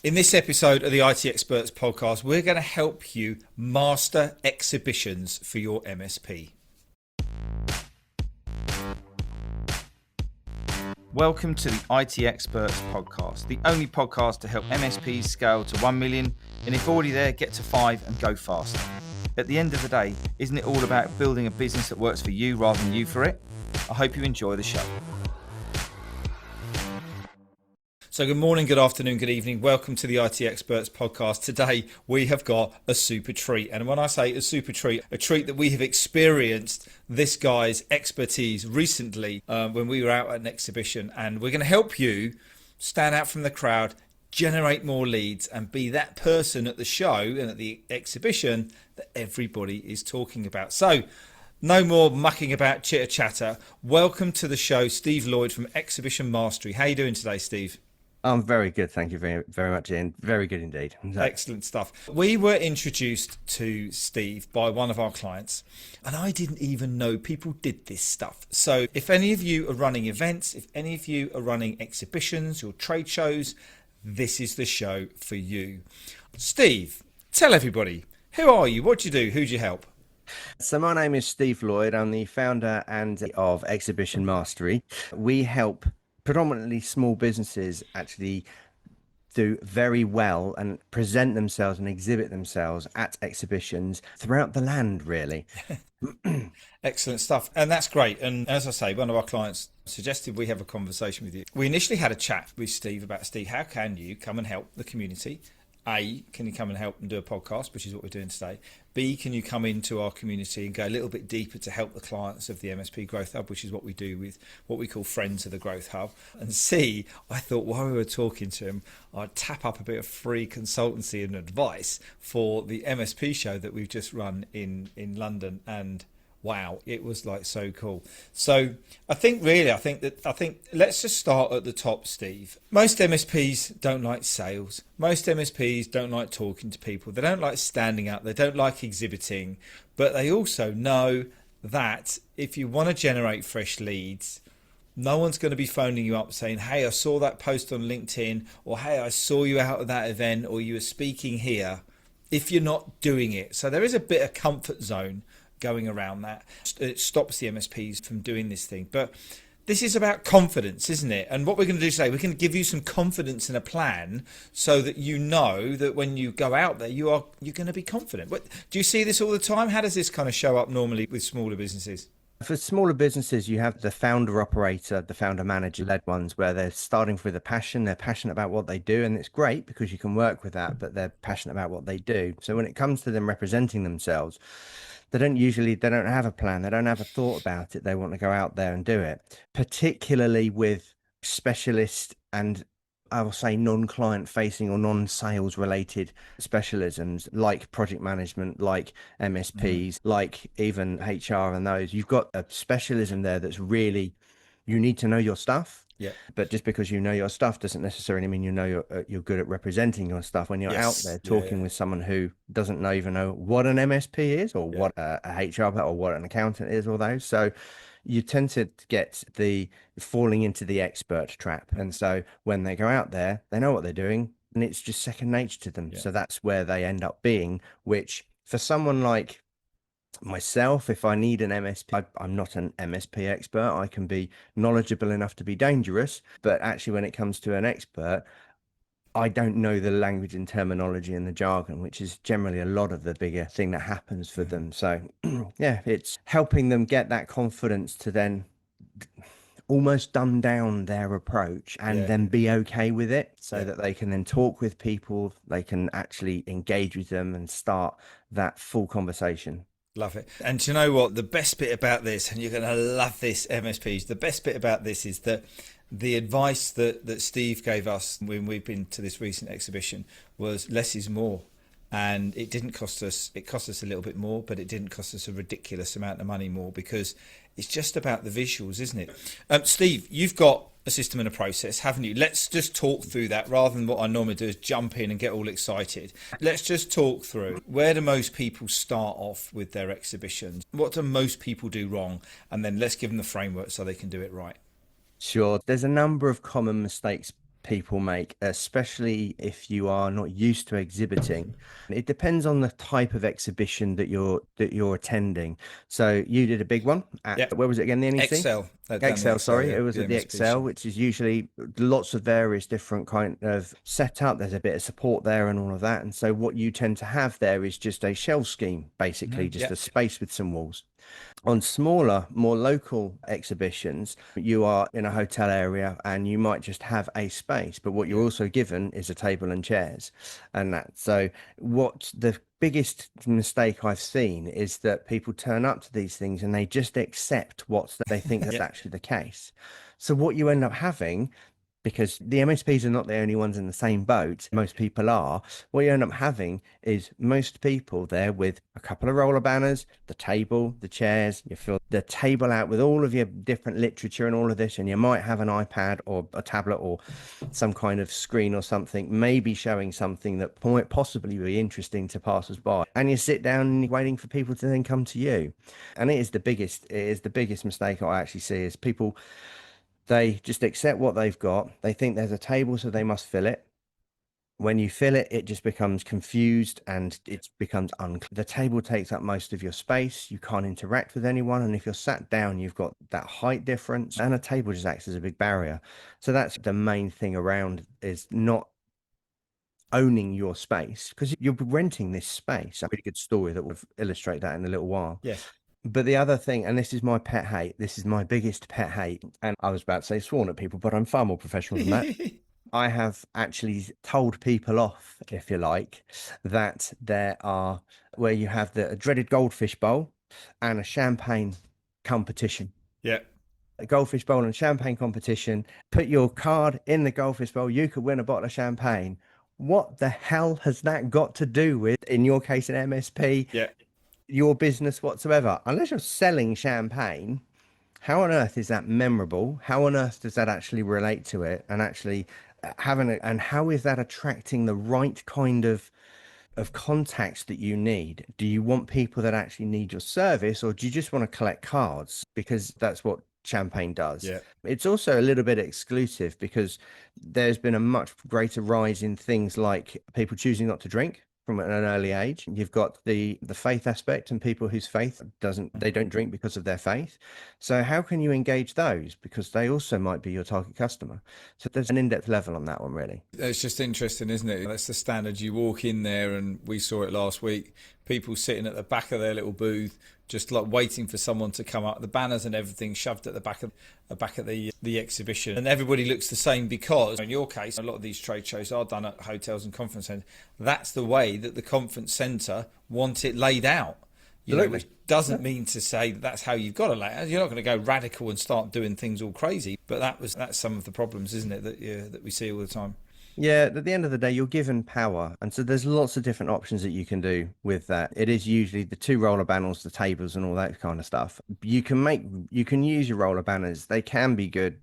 In this episode of the IT Experts podcast, we're going to help you master exhibitions for your MSP. Welcome to the IT Experts podcast, the only podcast to help MSPs scale to 1 million, and if already there, get to 5 and go faster. At the end of the day, isn't it all about building a business that works for you rather than you for it? I hope you enjoy the show. So good morning, good afternoon, good evening. Welcome to the IT Experts podcast. Today we have got a super treat. And when I say a super treat, a treat that we have experienced this guy's expertise recently when we were out at an exhibition. And we're going to help you stand out from the crowd, generate more leads and be that person at the show and at the exhibition that everybody is talking about. So no more mucking about, chitter chatter. Welcome to the show, Steve Lloyd from Exhibition Mastery. How are you doing today, Steve? I'm very good, thank you very, very much, Ian. Very good indeed. Excellent stuff. We were introduced to Steve by one of our clients, and I didn't even know people did this stuff. So if any of you are running events, if any of you are running exhibitions or trade shows, this is the show for you. Steve, tell everybody, who are you? What do you do? Who do you help? So my name is Steve Lloyd. I'm the founder of Exhibition Mastery. We help predominantly small businesses actually do very well and present themselves and exhibit themselves at exhibitions throughout the land, really. Excellent stuff. And that's great. And as I say, one of our clients suggested we have a conversation with you. We initially had a chat with Steve about, Steve, how can you come and help the community? A, can you come and help and do a podcast, which is what we're doing today? B, can you come into our community and go a little bit deeper to help the clients of the MSP Growth Hub, which is what we do with what we call Friends of the Growth Hub? And C, I thought while we were talking to him, I'd tap up a bit of free consultancy and advice for the MSP show that we've just run in London. And wow, it was like so cool. So I think let's just start at the top, Steve. Most MSPs don't like sales. Most MSPs don't like talking to people. They don't like standing up. They don't like exhibiting. But they also know that if you want to generate fresh leads, no one's going to be phoning you up saying, hey, I saw that post on LinkedIn, or hey, I saw you out at that event, or you were speaking here, if you're not doing it. So there is a bit of comfort zone going around that. It stops the MSPs from doing this thing. But this is about confidence, isn't it? And what we're going to do today, we're going to give you some confidence in a plan so that you know that when you go out there, you're going to be confident. Do you see this all the time? How does this kind of show up normally with smaller businesses? For smaller businesses, you have the founder operator, the founder manager led ones where they're starting with a passion. They're passionate about what they do, and it's great because you can work with that, but they're passionate about what they do. So when it comes to them representing themselves, they don't have a plan. They don't have a thought about it. They want to go out there and do it, particularly with specialist and I will say non-client facing or non-sales related specialisms like project management, like MSPs, like even HR and those. You've got a specialism there that's really, you need to know your stuff. Yeah. But just because you know your stuff doesn't necessarily mean you're good at representing your stuff when you're out there talking with someone who doesn't even know what an MSP is or what a HR or what an accountant is or those. So you tend to get the falling into the expert trap. And so when they go out there, they know what they're doing and it's just second nature to them. Yeah. So that's where they end up being, which for someone like myself, if I need an MSP, I'm not an MSP expert. I can be knowledgeable enough to be dangerous, but actually when it comes to an expert, I don't know the language and terminology and the jargon, which is generally a lot of the bigger thing that happens for them. So yeah, it's helping them get that confidence to then almost dumb down their approach and then be okay with it so that they can then talk with people, they can actually engage with them and start that full conversation. Love it. And do you know what? The best bit about this, and you're going to love this, MSPs, the best bit about this is that the advice that Steve gave us when we've been to this recent exhibition was less is more. And it didn't cost us, it cost us a little bit more, but it didn't cost us a ridiculous amount of money more because it's just about the visuals, isn't it? Steve, you've got a system and a process, haven't you? Let's just talk through that rather than what I normally do is jump in and get all excited. Let's just talk through where do most people start off with their exhibitions? What do most people do wrong? And then let's give them the framework so they can do it right. Sure. There's a number of common mistakes people make, especially if you are not used to exhibiting. It depends on the type of exhibition that you're attending. So you did a big one at, Yep. where was it again? The NEC? Excel. Down the Excel, Excel, sorry. yeah. It was The at the MSP Excel, show. which is usually lots of various different kind of setup. There's a bit of support there and all of that. And so what you tend to have there is just a shell scheme, basically, just Yeah. a space with some walls. On smaller, more local exhibitions, you are in a hotel area and you might just have a space, but what you're also given is a table and chairs and that. So what the biggest mistake I've seen is that people turn up to these things and they just accept what they think that's Yeah. actually the case. So what you end up having, because the MSPs are not the only ones in the same boat, most people are. What you end up having is most people there with a couple of roller banners, the table, the chairs, you fill the table out with all of your different literature and all of this, and you might have an iPad or a tablet or some kind of screen or something, maybe showing something that might possibly be interesting to passers-by. And you sit down and you're waiting for people to then come to you. And it is the biggest mistake I actually see is people, they just accept what they've got. They think there's a table, so they must fill it. When you fill it, it just becomes confused and it becomes unclear. The table takes up most of your space. You can't interact with anyone. And if you're sat down, you've got that height difference and a table just acts as a big barrier. So that's the main thing around, is not owning your space, because you're renting this space. A really good story that will illustrate that in a little while. Yeah. But the other thing, and this is my pet hate, this is my biggest pet hate, and I was about to say sworn at people, but I'm far more professional than that. I have actually told people off, if you like, that there are, where you have the dreaded goldfish bowl and a champagne competition. Yeah. A goldfish bowl and champagne competition. Put your card in the goldfish bowl, you could win a bottle of champagne. What the hell has that got to do with, in your case, an MSP, Yeah. your business whatsoever? Unless you're selling champagne, how on earth is that memorable? How on earth does that actually relate to it? And actually having it, and how is that attracting the right kind of contacts that you need? Do you want people that actually need your service, or do you just want to collect cards? Because that's what champagne does. Yeah. It's also a little bit exclusive because there's been a much greater rise in things like people choosing not to drink from an early age. You've got the faith aspect, and people whose faith they don't drink because of their faith. So how can you engage those? Because they also might be your target customer. So there's an in-depth level on that one, really. It's just interesting, isn't it? That's the standard. You walk in there, and we saw it last week. People sitting at the back of their little booth, just like waiting for someone to come up. The banners and everything shoved at the back of the exhibition, and everybody looks the same because, in your case, a lot of these trade shows are done at hotels and conference centres. That's the way that the conference centre want it laid out. You know, which doesn't mean to say that that's how you've got to lay it out. You're not going to go radical and start doing things all crazy. But that's some of the problems, isn't it, that we see all the time. Yeah, at the end of the day, you're given power. And so there's lots of different options that you can do with that. It is usually the two roller banners, the tables and all that kind of stuff. You can use your roller banners. They can be good.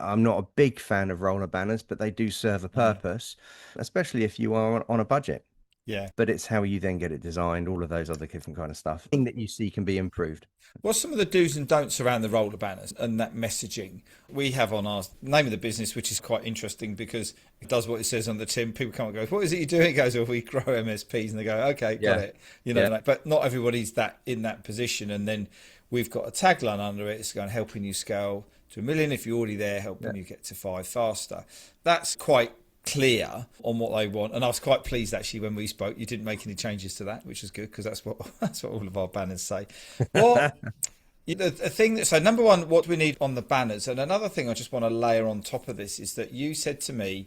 I'm not a big fan of roller banners, but they do serve a purpose, especially if you are on a budget. Yeah. But it's how you then get it designed, all of those other different kind of stuff. Thing that you see can be improved. What's some of the do's and don'ts around the roller banners and that messaging we have on our name of the business, which is quite interesting because it does what it says on the tin. People come and go, "What is it you do?" It goes, "Well, we grow MSPs," and they go, "Okay, got it." You know, but not everybody's in that position. And then we've got a tagline under it. It's going helping you scale to 1 million if you're already there, helping you get to 5 faster. That's quite clear on what they want, and I was quite pleased actually when we spoke. You didn't make any changes to that, which is good because that's what all of our banners say. What the thing that, so number one, what we need on the banners, and another thing I just want to layer on top of this is that you said to me,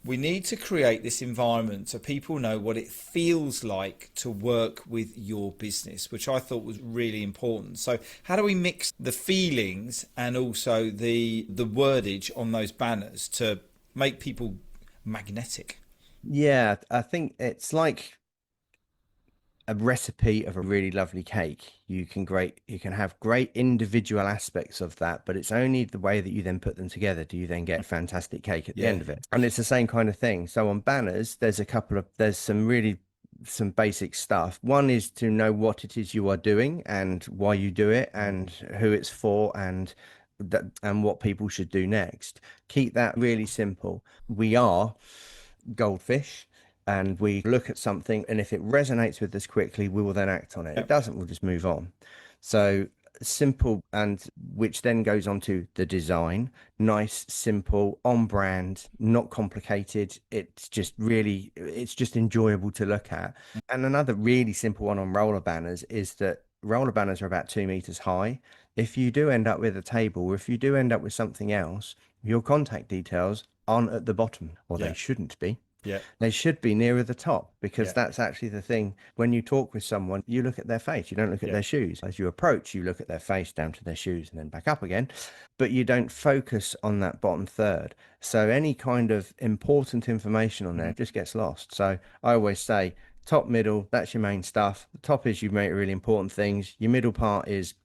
we need to create this environment so people know what it feels like to work with your business, which I thought was really important. So how do we mix the feelings and also the wordage on those banners to make people magnetic? Yeah, I think it's like a recipe of a really lovely cake. You can have great individual aspects of that, but it's only the way that you then put them together do you then get a fantastic cake at the end of it. And it's the same kind of thing. So on banners, there's some basic stuff. One is to know what it is you are doing and why you do it and who it's for and and what people should do next. Keep that really simple. We are goldfish, and we look at something, and if it resonates with us quickly, we will then act on it. If it doesn't, we'll just move on. So simple, and which then goes on to the design. Nice, simple, on brand, not complicated. It's just enjoyable to look at. And another really simple one on roller banners is that roller banners are about 2 meters high. If you do end up with a table, or if you do end up with something else, your contact details aren't at the bottom, or they shouldn't be. Yeah. They should be nearer the top, because that's actually the thing. When you talk with someone, you look at their face, you don't look at their shoes. As you approach, you look at their face, down to their shoes, and then back up again. But you don't focus on that bottom third. So any kind of important information on there just gets lost. So I always say top, middle, that's your main stuff. The top is you make really important things. Your middle part is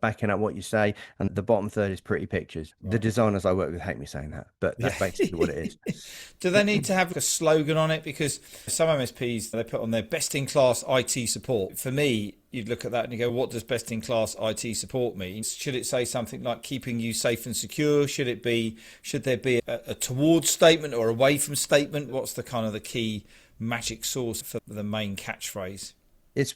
backing up what you say, and the bottom third is pretty pictures. Right. The designers I work with hate me saying that, but that's basically what it is. Do they need to have a slogan on it? Because some MSPs, they put on their best-in-class IT support. For me, you'd look at that and you go, what does best-in-class IT support mean? Should it say something like keeping you safe and secure? Should there be a towards statement or away from statement? What's the kind of the key magic sauce for the main catchphrase?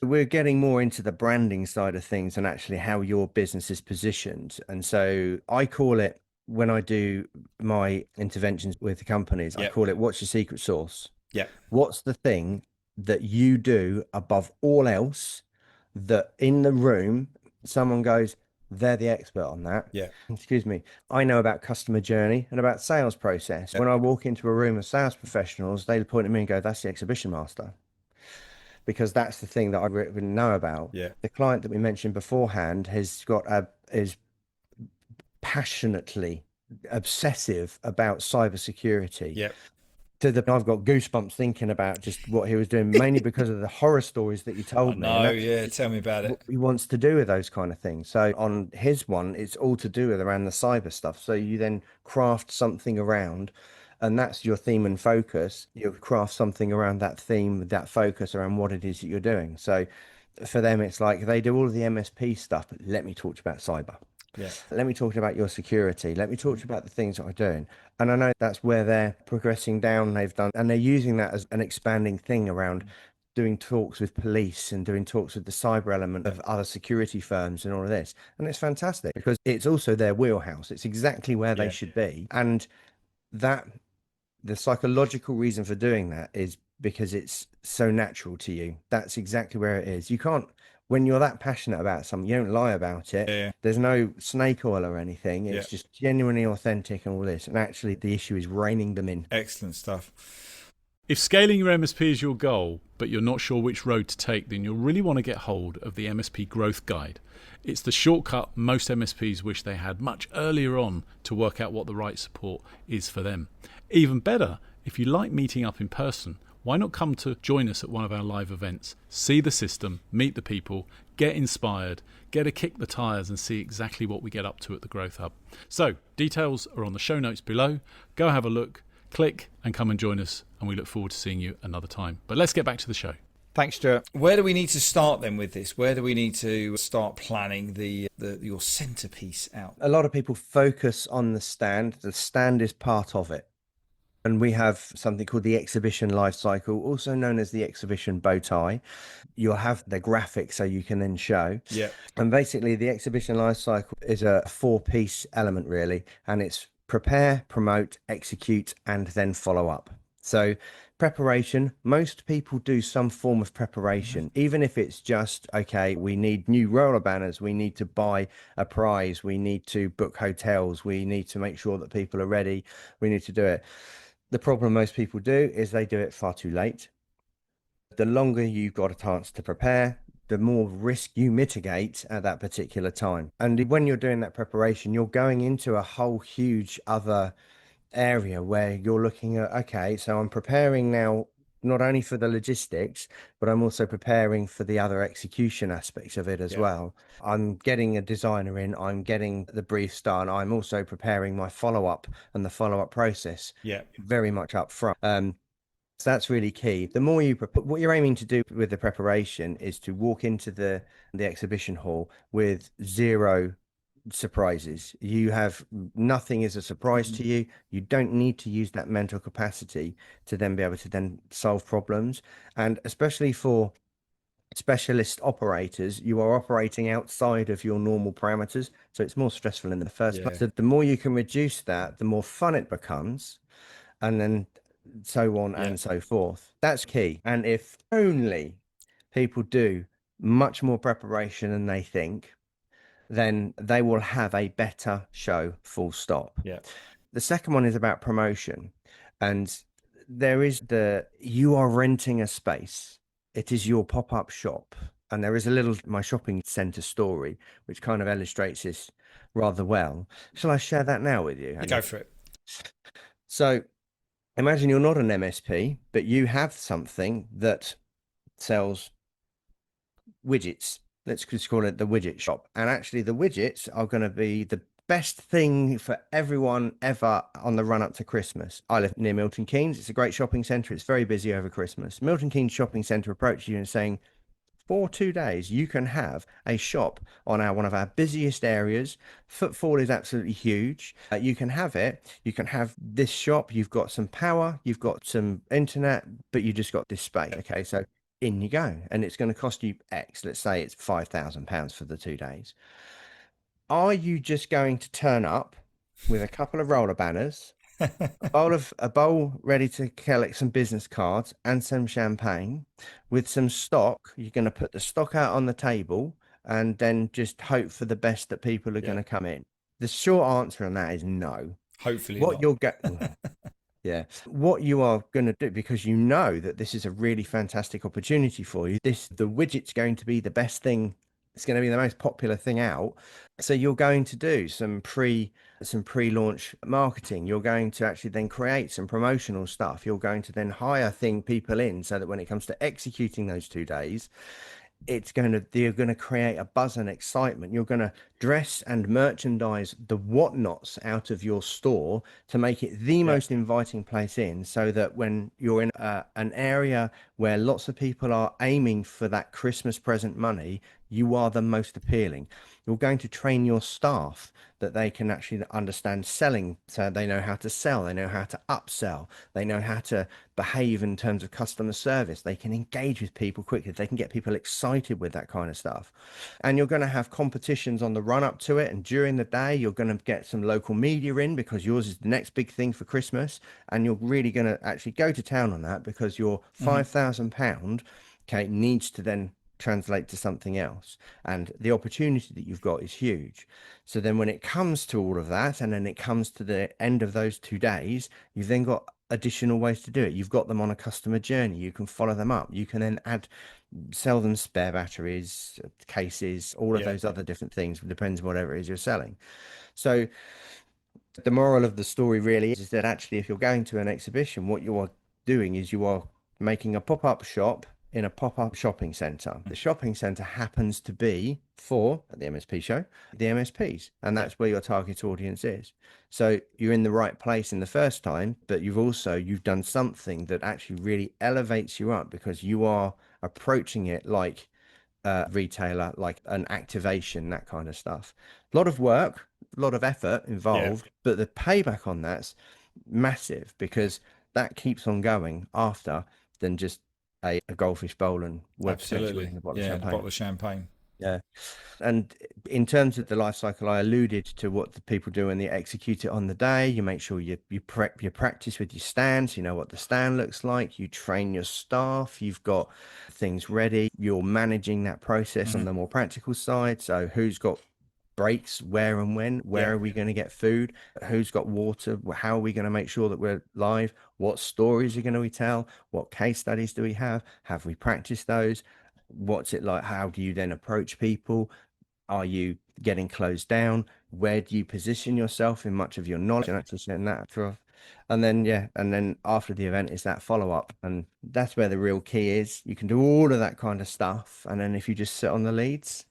We're getting more into the branding side of things and actually how your business is positioned. And so I call it, when I do my interventions with the companies, I call it, what's your secret sauce? Yeah. What's the thing that you do above all else that in the room, someone goes, they're the expert on that. Yeah. Excuse me. I know about customer journey and about sales process. When I walk into a room of sales professionals, they point at me and go, that's the exhibition master. Because that's the thing that I really know about. Yeah. The client that we mentioned beforehand is passionately obsessive about cybersecurity. Yeah. I've got goosebumps thinking about just what he was doing, mainly because of the horror stories that he told me. No, yeah, tell me about it. What he wants to do with those kind of things. So on his one, it's all to do with around the cyber stuff. So you then craft something around, and that's your theme and focus. You craft something around that theme, that focus around what it is that you're doing. So for them, it's like they do all of the MSP stuff, but let me talk to you about cyber. Yeah. Let me talk to you about your security. Let me talk to you about the things that I'm doing. And I know that's where they're progressing down. And they're using that as an expanding thing around doing talks with police and doing talks with the cyber element of other security firms and all of this. And it's fantastic because it's also their wheelhouse. It's exactly where they should be. And the psychological reason for doing that is because it's so natural to you. That's exactly where it is. You can't, when you're that passionate about something, you don't lie about it. Yeah. There's no snake oil or anything. It's just genuinely authentic and all this. And actually the issue is reining them in. Excellent stuff. If scaling your MSP is your goal, but you're not sure which road to take, then you'll really want to get hold of the MSP Growth Guide. It's the shortcut most MSPs wish they had much earlier on to work out what the right support is for them. Even better, if you like meeting up in person, why not come to join us at one of our live events? See the system, meet the people, get inspired, get a kick the tyres and see exactly what we get up to at the Growth Hub. So, details are on the show notes below. Go have a look, click and come and join us, and we look forward to seeing you another time. But let's get back to the show. Thanks, Stuart. Where do we need to start then with this? Where do we need to start planning your centerpiece out? A lot of people focus on the stand. The stand is part of it. And we have something called the exhibition life cycle, also known as the exhibition bow tie. You'll have the graphics so you can then show. Yeah. And basically the exhibition life cycle is a 4-piece element really. And it's prepare, promote, execute, and then follow up. So preparation, most people do some form of preparation, even if it's just, okay, we need new roller banners, we need to buy a prize, we need to book hotels, we need to make sure that people are ready, we need to do it. The problem most people do is they do it far too late. The longer you've got a chance to prepare, the more risk you mitigate at that particular time. And when you're doing that preparation, you're going into a whole huge other area where you're looking at, okay, so I'm preparing now not only for the logistics, but I'm also preparing for the other execution aspects of it as well. I'm getting a designer in, I'm getting the briefs done, I'm also preparing my follow-up and the follow-up process very much up front. So that's really key. The more you what you're aiming to do with the preparation is to walk into the exhibition hall with zero surprises. You have nothing is a surprise to you. You don't need to use that mental capacity to then be able to then solve problems. And especially for specialist operators, you are operating outside of your normal parameters. So it's more stressful in the first place. So the more you can reduce that, the more fun it becomes. And then so on and so forth. That's key. And if only people do much more preparation than they think, then they will have a better show, full stop. Yeah. The second one is about promotion. And there is you are renting a space. It is your pop-up shop. And there is a little my shopping center story, which kind of illustrates this rather well. Shall I share that now with you? You go for it. So imagine you're not an MSP, but you have something that sells widgets. Let's just call it the widget shop. And actually the widgets are going to be the best thing for everyone ever on the run up to Christmas. I live near Milton Keynes. It's a great shopping center. It's very busy over Christmas. Milton Keynes Shopping Center approaches you and saying, for 2 days, you can have a shop on one of our busiest areas. Footfall is absolutely huge. You can have it. You can have this shop. You've got some power. You've got some internet, but you just got this space. Okay, so in you go. And it's going to cost you X. Let's say it's £5,000 for the 2 days. Are you just going to turn up with a couple of roller banners, a bowl ready to collect some business cards and some champagne with some stock? You're going to put the stock out on the table and then just hope for the best that people are going to come in? The short answer on that is no. Hopefully what not. you'll get yeah, what you are going to do, because you know that this is a really fantastic opportunity for you, the widget's going to be the best thing. It's going to be the most popular thing out. So you're going to do some pre-launch marketing. You're going to actually then create some promotional stuff. You're going to then hire people in so that when it comes to executing those 2 days, you're going to create a buzz and excitement. You're going to dress and merchandise the whatnots out of your store to make it the most inviting place in, so that when you're in an area where lots of people are aiming for that Christmas present money, you are the most appealing. You're going to train your staff that they can actually understand selling, so they know how to sell, they know how to upsell, they know how to behave in terms of customer service, they can engage with people quickly, they can get people excited with that kind of stuff. And you're going to have competitions on the run up to it, and during the day you're going to get some local media in, because yours is the next big thing for Christmas, and you're really going to actually go to town on that, because your £5,000 needs to then translate to something else, and the opportunity that you've got is huge. So then when it comes to all of that, and then it comes to the end of those 2 days, you've then got additional ways to do it. You've got them on a customer journey. You can follow them up. You can then sell them spare batteries, cases, all of those other different things. It depends whatever it is you're selling. So the moral of the story really is that actually, if you're going to an exhibition, what you are doing is you are making a pop-up shop in a pop-up shopping center. The shopping center happens to be for, at the MSP show, the MSPs, and that's where your target audience is. So you're in the right place in the first time, but you've done something that actually really elevates you up, because you are approaching it like a retailer, like an activation, that kind of stuff. A lot of work, a lot of effort involved, but the payback on that's massive, because that keeps on going after than just a goldfish bowl and Absolutely. A bottle A bottle of champagne. Yeah. And in terms of the life cycle, I alluded to what the people do when they execute it on the day. You make sure you practice with your stand, so you know what the stand looks like. You train your staff. You've got things ready. You're managing that process on the more practical side. So who's got breaks, where and when, where are we going to get food, who's got water, how are we going to make sure that we're live, what stories are going to we tell, what case studies do we have we practiced those, what's it like, how do you then approach people, are you getting closed down, where do you position yourself in much of your knowledge, and actually setting that through. And then after the event is that follow-up, and that's where the real key is. You can do all of that kind of stuff, and then if you just sit on the leads,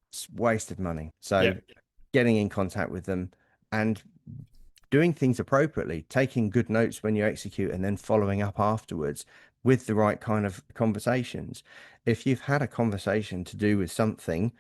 it's wasted money. So getting in contact with them and doing things appropriately, taking good notes when you execute, and then following up afterwards with the right kind of conversations. If you've had a conversation to do with something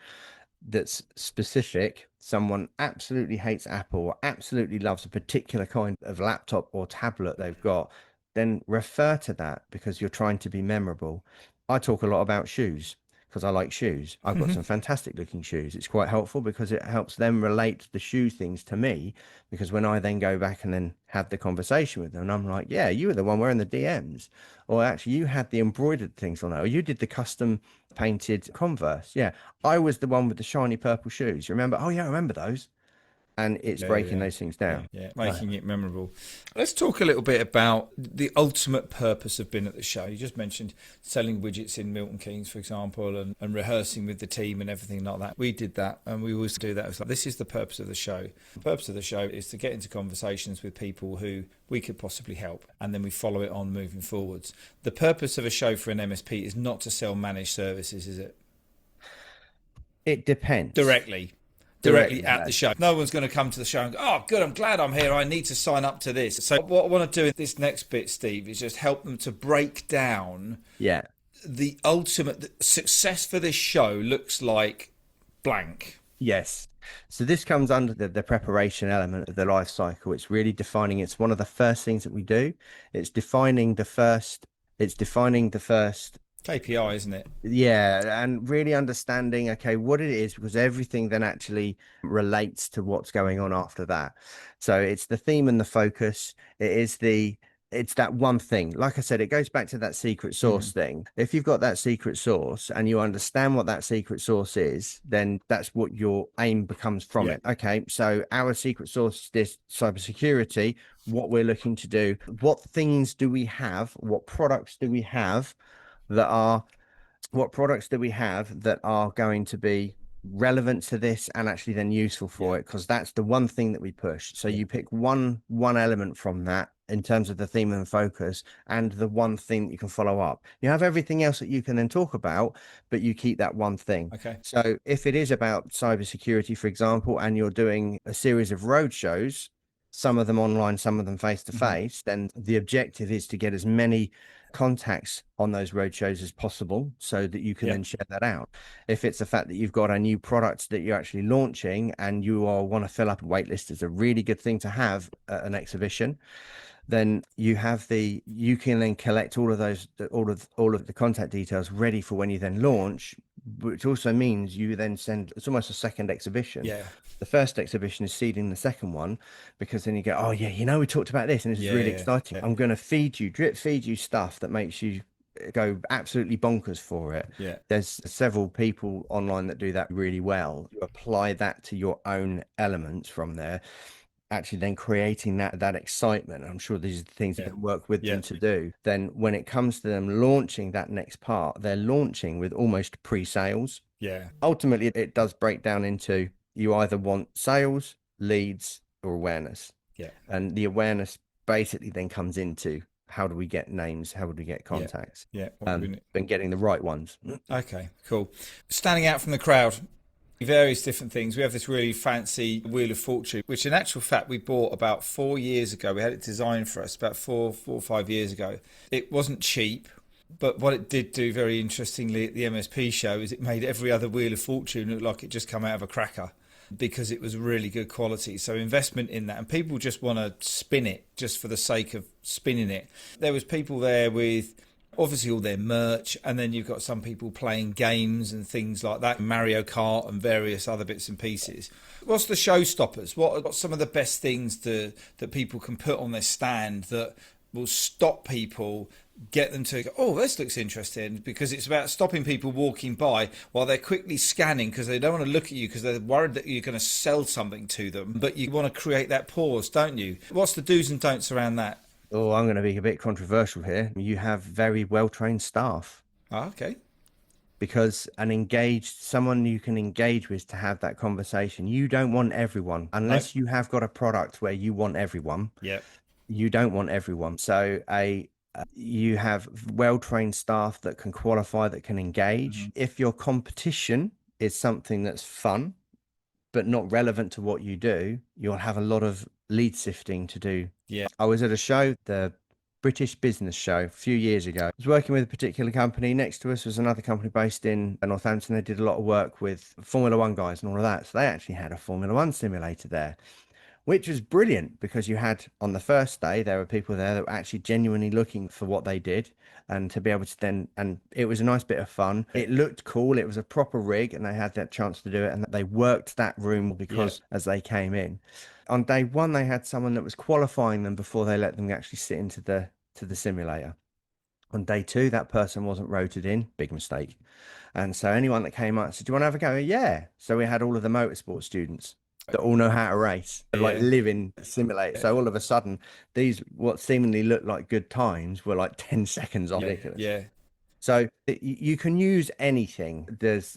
that's specific. Someone absolutely hates Apple or absolutely loves a particular kind of laptop or tablet they've got, then refer to that because you're trying to be memorable. I talk a lot about shoes because I like shoes. I've got some fantastic looking shoes. It's quite helpful because it helps them relate the shoe things to me. Because when I then go back and then have the conversation with them, I'm like, yeah, you were the one wearing the DMs, or actually you had the embroidered things on there, or you did the custom painted Converse. Yeah, I was the one with the shiny purple shoes. You remember? Oh yeah, I remember those. And it's breaking those things down. Making it memorable. Let's talk a little bit about the ultimate purpose of being at the show. You just mentioned selling widgets in Milton Keynes, for example, and rehearsing with the team and everything like that. We did that, and we always do that. It's like, this is the purpose of the show. The purpose of the show is to get into conversations with people who we could possibly help, and then we follow it on moving forwards. The purpose of a show for an MSP is not to sell managed services, is it? It depends. Directly at the show. No one's going to come to the show and go, oh, good, I'm glad I'm here. I need to sign up to this. So what I want to do in this next bit, Steve, is just help them to break down the ultimate success for this show looks like blank. Yes. So this comes under the preparation element of the life cycle. It's really defining. It's one of the first things that we do. It's defining the first KPI, isn't it? Yeah, and really understanding, okay, what it is, because everything then actually relates to what's going on after that. So it's the theme and the focus. It's that one thing. Like I said, it goes back to that secret sauce thing. If you've got that secret sauce and you understand what that secret sauce is, then that's what your aim becomes from it. Okay, so our secret sauce is this cybersecurity, what we're looking to do. What things do we have? What products do we have that are going to be relevant to this and actually then useful for it, because that's the one thing that we push. So you pick one element from that in terms of the theme and focus, and the one thing that you can follow up. You have everything else that you can then talk about, but you keep that one thing. Okay. So if it is about cybersecurity, for example, and you're doing a series of road shows, some of them online, some of them face to face, then the objective is to get as many contacts on those road shows as possible so that you can then share that out. If it's the fact that you've got a new product that you're actually launching and you want to fill up a wait list, is a really good thing to have at an exhibition. Then you can then collect all of the contact details ready for when you then launch, which also means you then it's almost a second exhibition. The first exhibition is seeding the second one, because then you go, oh yeah, we talked about this and this is really exciting. I'm going to drip feed you stuff that makes you go absolutely bonkers for it. There's several people online that do that really well. You apply that to your own elements from there, actually then creating that excitement. I'm sure these are the things that work with them to do. Then when it comes to them launching that next part, they're launching with almost pre-sales. Ultimately, it does break down into, you either want sales, leads, or awareness. And the awareness basically then comes into, how do we get names? How do we get contacts? And getting the right ones. Okay, cool. Standing out from the crowd, various different things. We have this really fancy Wheel of Fortune, which in actual fact we bought about 4 years ago. We had it designed for us about four or 5 years ago. It wasn't cheap, but what it did do very interestingly at the MSP show is it made every other Wheel of Fortune look like it just come out of a cracker, because it was really good quality. So investment in that, and people just want to spin it just for the sake of spinning it. There was people there with obviously all their merch, and then you've got some people playing games and things like that, Mario Kart and various other bits and pieces. What's the showstoppers? What are some of the best things that people can put on their stand that will stop people, get them to go, oh, this looks interesting? Because it's about stopping people walking by while they're quickly scanning, because they don't want to look at you because they're worried that you're going to sell something to them, but you want to create that pause, don't you? What's the do's and don'ts around that? Oh, I'm going to be a bit controversial here. You have very well-trained staff. Oh, okay. Because someone you can engage with to have that conversation. You don't want everyone, unless you have got a product where you want everyone. You don't want everyone. So you have well-trained staff that can qualify, that can engage. If your competition is something that's fun, but not relevant to what you do, you'll have a lot of lead sifting to do. Yeah. I was at a show, the British business show a few years ago. I was working with a particular company. Next to us was another company based in Northampton. They did a lot of work with Formula One guys and all of that. So they actually had a Formula One simulator there, which was brilliant because you had, on the first day, there were people there that were actually genuinely looking for what they did, and to be able to then, and it was a nice bit of fun. It looked cool. It was a proper rig, and they had that chance to do it, and they worked that room because as they came in. On day one, they had someone that was qualifying them before they let them actually sit into the simulator. On day two, that person wasn't rotated in. Big mistake. And so anyone that came up said, "Do you want to have a go?" Yeah. So we had all of the motorsport students that all know how to race, like live in simulator. So all of a sudden, these what seemingly looked like good times were like 10 seconds off. Ridiculous. Yeah. So you can use anything.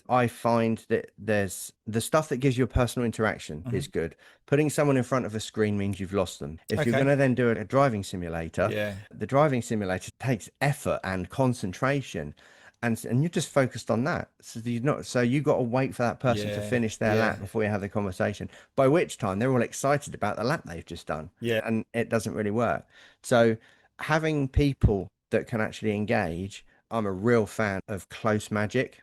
I find that there's the stuff that gives you a personal interaction is good. Putting someone in front of a screen means you've lost them. If you're going to then do a driving simulator, the driving simulator takes effort and concentration. And you're just focused on that. So you got to wait for that person to finish their lap before you have the conversation, by which time they're all excited about the lap they've just done. And it doesn't really work. So having people that can actually engage, I'm a real fan of close magic,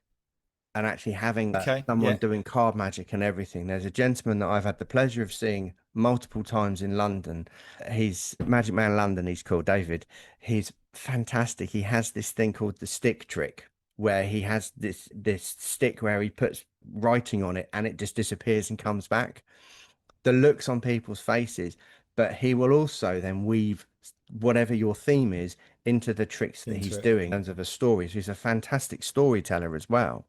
and actually having someone doing card magic and everything. There's a gentleman that I've had the pleasure of seeing multiple times in London. He's Magic Man London. He's called David. He's fantastic. He has this thing called the stick trick, where he has this stick where he puts writing on it and it just disappears and comes back. The looks on people's faces, but he will also then weave whatever your theme is into the tricks that he's doing in terms of a story. So he's a fantastic storyteller as well.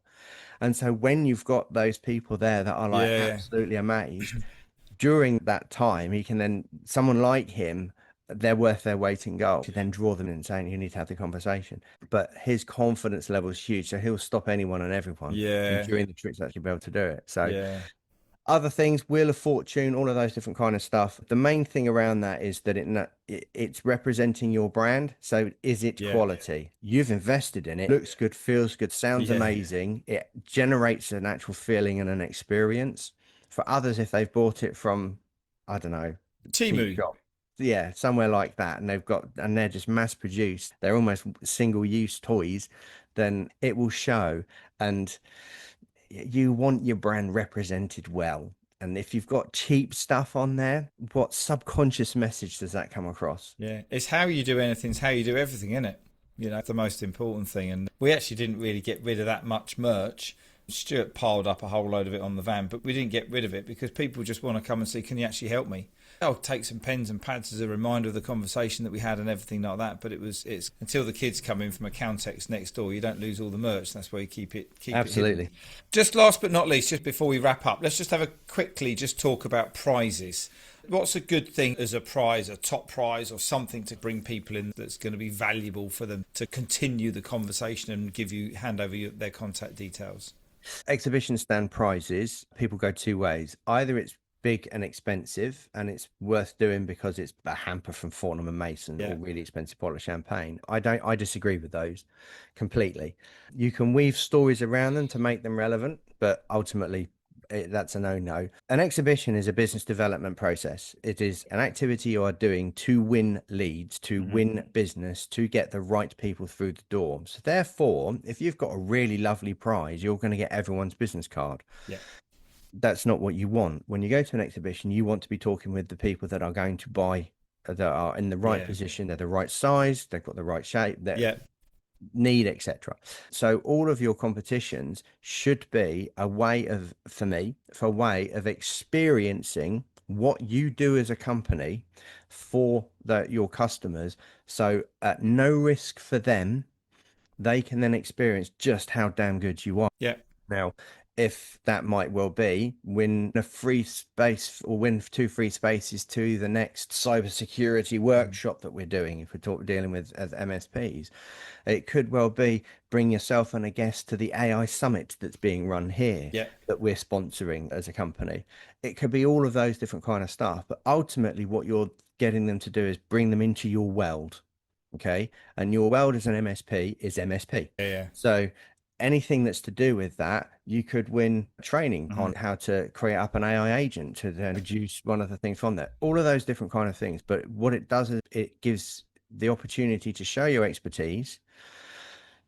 And so when you've got those people there that are like absolutely amazed, during that time, he can then, someone like him, they're worth their weight in gold, to then draw them in saying you need to have the conversation. But his confidence level is huge, so he'll stop anyone and everyone during the tricks actually be able to do it. So other things, Wheel of Fortune, all of those different kind of stuff. The main thing around that is that it's representing your brand. So is it quality? You've invested in it. Looks good, feels good, sounds amazing. It generates an actual feeling and an experience. For others, if they've bought it from, I don't know, Temu, somewhere like that, and they're just mass produced, they're almost single-use toys, then it will show. And you want your brand represented well. And if you've got cheap stuff on there, what subconscious message does that come across? It's how you do anything, it's how you do everything, isn't it? You know, the most important thing. And we actually didn't really get rid of that much merch. Stuart piled up a whole load of it on the van, but we didn't get rid of it because people just want to come and see, can you actually help me? I'll take some pens and pads as a reminder of the conversation that we had and everything like that. But it's until the kids come in from a Caltex next door, you don't lose all the merch. That's where you keep it. Absolutely. Just last but not least, just before we wrap up, let's just have a quickly just talk about prizes. What's a good thing as a prize, a top prize, or something to bring people in that's going to be valuable for them to continue the conversation and hand over their contact details? Exhibition stand prizes, people go two ways. Either it's big and expensive and it's worth doing because it's a hamper from Fortnum and Mason or really expensive bottle of champagne. I disagree with those completely. You can weave stories around them to make them relevant, but ultimately that's a no-no. An exhibition is a business development process. It is an activity you are doing to win leads, to win business, to get the right people through the door. So therefore, if you've got a really lovely prize, you're going to get everyone's business card. That's not what you want. When you go to an exhibition, you want to be talking with the people that are going to buy, that are in the right position, they're the right size, they've got the right shape, need, etc. So all of your competitions should be a way of, for me, a way of experiencing what you do as a company for your customers. So at no risk for them, they can then experience just how damn good you are. Now, if that might well be win a free space or win 2 free spaces to the next cybersecurity workshop that we're doing, if we're dealing with as MSPs, it could well be bring yourself and a guest to the AI summit that's being run here that we're sponsoring as a company. It could be all of those different kind of stuff, but ultimately what you're getting them to do is bring them into your world. Okay. And your world as an MSP is MSP. So anything that's to do with that, you could win training on how to create up an AI agent to then produce one of the things from that. All of those different kind of things. But what it does is it gives the opportunity to show your expertise,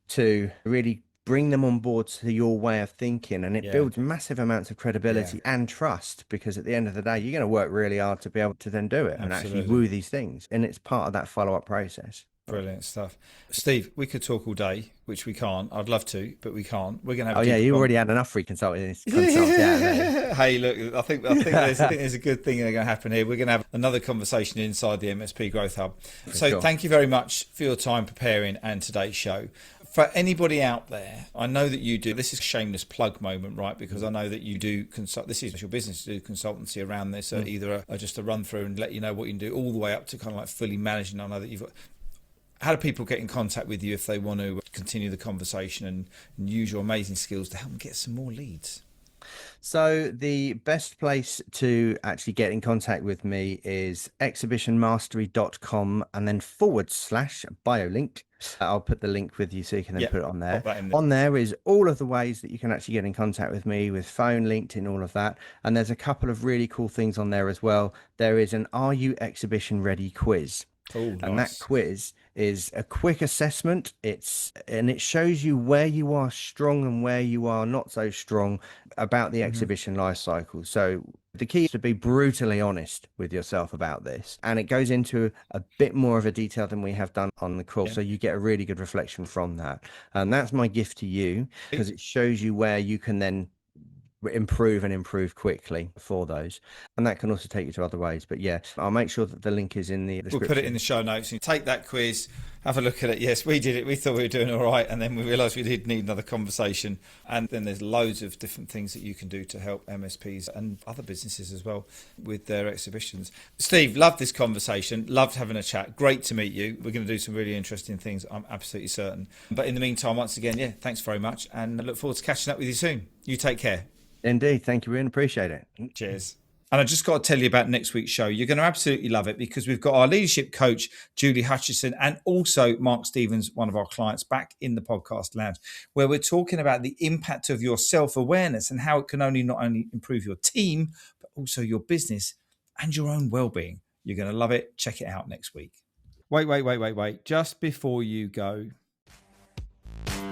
to really bring them on board to your way of thinking, and it builds massive amounts of credibility and trust, because at the end of the day, you're going to work really hard to be able to then do it and actually woo these things, and it's part of that follow-up process. Brilliant stuff. Steve, we could talk all day, which we can't. I'd love to, but we can't. We're going to have you already had enough free consulting. Hey, look, I think there's a good thing that's going to happen here. We're going to have another conversation inside the MSP Growth Hub. Thank you very much for your time preparing and today's show. For anybody out there, I know that you do, this is a shameless plug moment, right? Because I know that you do consult, this is your business to do consultancy around this, either just a run through and let you know what you can do, all the way up to kind of like fully managing. I know that you've got, how do people get in contact with you if they want to continue the conversation and use your amazing skills to help them get some more leads? So the best place to actually get in contact with me is exhibitionmastery.com and then /biolink. I'll put the link with you so you can then put it on there. On there is all of the ways that you can actually get in contact with me, with phone, LinkedIn, all of that. And there's a couple of really cool things on there as well. There is an Are You Exhibition Ready quiz. And that quiz is a quick assessment. It shows you where you are strong and where you are not so strong about the exhibition life cycle. So the key is to be brutally honest with yourself about this, and it goes into a bit more of a detail than we have done on the call, so you get a really good reflection from that. And that's my gift to you, because it shows you where you can then improve quickly for those, and that can also take you to other ways. But I'll make sure that the link is in the description. We'll put it in the show notes. You take that quiz, have a look at it. Yes, we did it. We thought we were doing all right, and then we realised we did need another conversation. And then there's loads of different things that you can do to help MSPs and other businesses as well with their exhibitions. Steve, loved this conversation. Loved having a chat. Great to meet you. We're going to do some really interesting things, I'm absolutely certain. But in the meantime, once again, thanks very much, and I look forward to catching up with you soon. You take care. Indeed. Thank you, Ian. Appreciate it. Cheers. And I just got to tell you about next week's show. You're going to absolutely love it, because we've got our leadership coach, Julie Hutchison, and also Mark Stevens, one of our clients, back in the podcast lounge, where we're talking about the impact of your self-awareness and how it can not only improve your team, but also your business and your own well-being. You're going to love it. Check it out next week. Wait. Just before you go,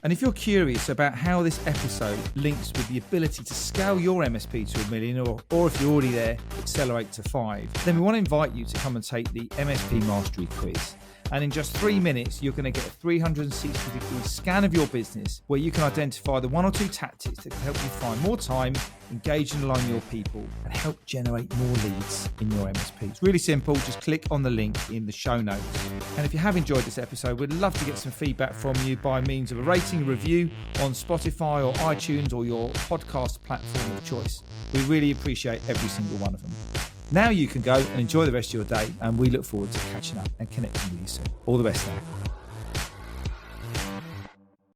and if you're curious about how this episode links with the ability to scale your MSP to $1 million, or if you're already there, accelerate to 5, then we want to invite you to come and take the MSP Mastery Quiz. And in just 3 minutes, you're going to get a 360-degree scan of your business, where you can identify the 1 or 2 tactics that can help you find more time, engage and align your people, and help generate more leads in your MSP. It's really simple. Just click on the link in the show notes. And if you have enjoyed this episode, we'd love to get some feedback from you by means of a rating and review on Spotify or iTunes or your podcast platform of choice. We really appreciate every single one of them. Now you can go and enjoy the rest of your day, and we look forward to catching up and connecting with you soon. All the best now.